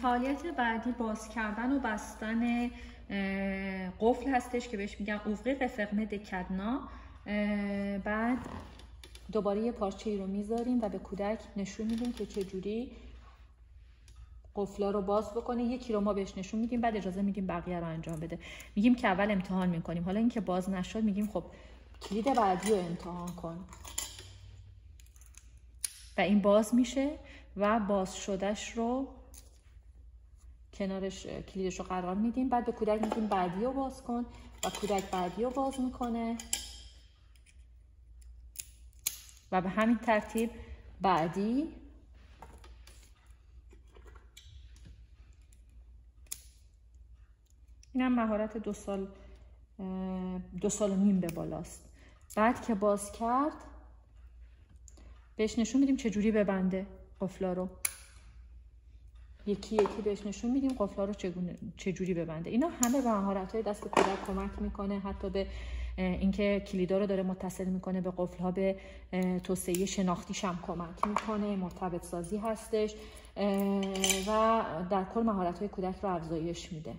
فعالیت بعدی باز کردن و بستن قفل هستش که بهش میگم اوفقی قفقمه دکدنا. بعد دوباره یه پارچه ای رو میذاریم و به کودک نشون میدیم که چجوری قفلا رو باز بکنه. یکی رو ما بهش نشون میدیم، بعد اجازه میدیم بقیه رو انجام بده. میگیم که اول امتحان میکنیم، حالا اینکه باز نشد میگیم خب کلید بعدی رو امتحان کن و این باز میشه و باز شدهش رو کنارش کلیدش رو قرار میدیم. بعد به کودک میگیم بعدی رو باز کن و کودک بعدی رو باز میکنه و به همین ترتیب بعدی. این هم مهارت 2 سال و نیم به بالاست. بعد که باز کرد بهش نشون میدیم چجوری ببنده قفلا رو، یکی یکی بهش نشون میدیم قفلا رو چجوری ببنده. اینا همه به مهارت‌های دست کودک کمک میکنه، حتی به اینکه کلیدا رو داره متصل میکنه به قفل‌ها، به توسعه شناختیش هم کمک میکنه، مرتبط سازی هستش و در کل مهارت‌های کودک رو افزایش میده.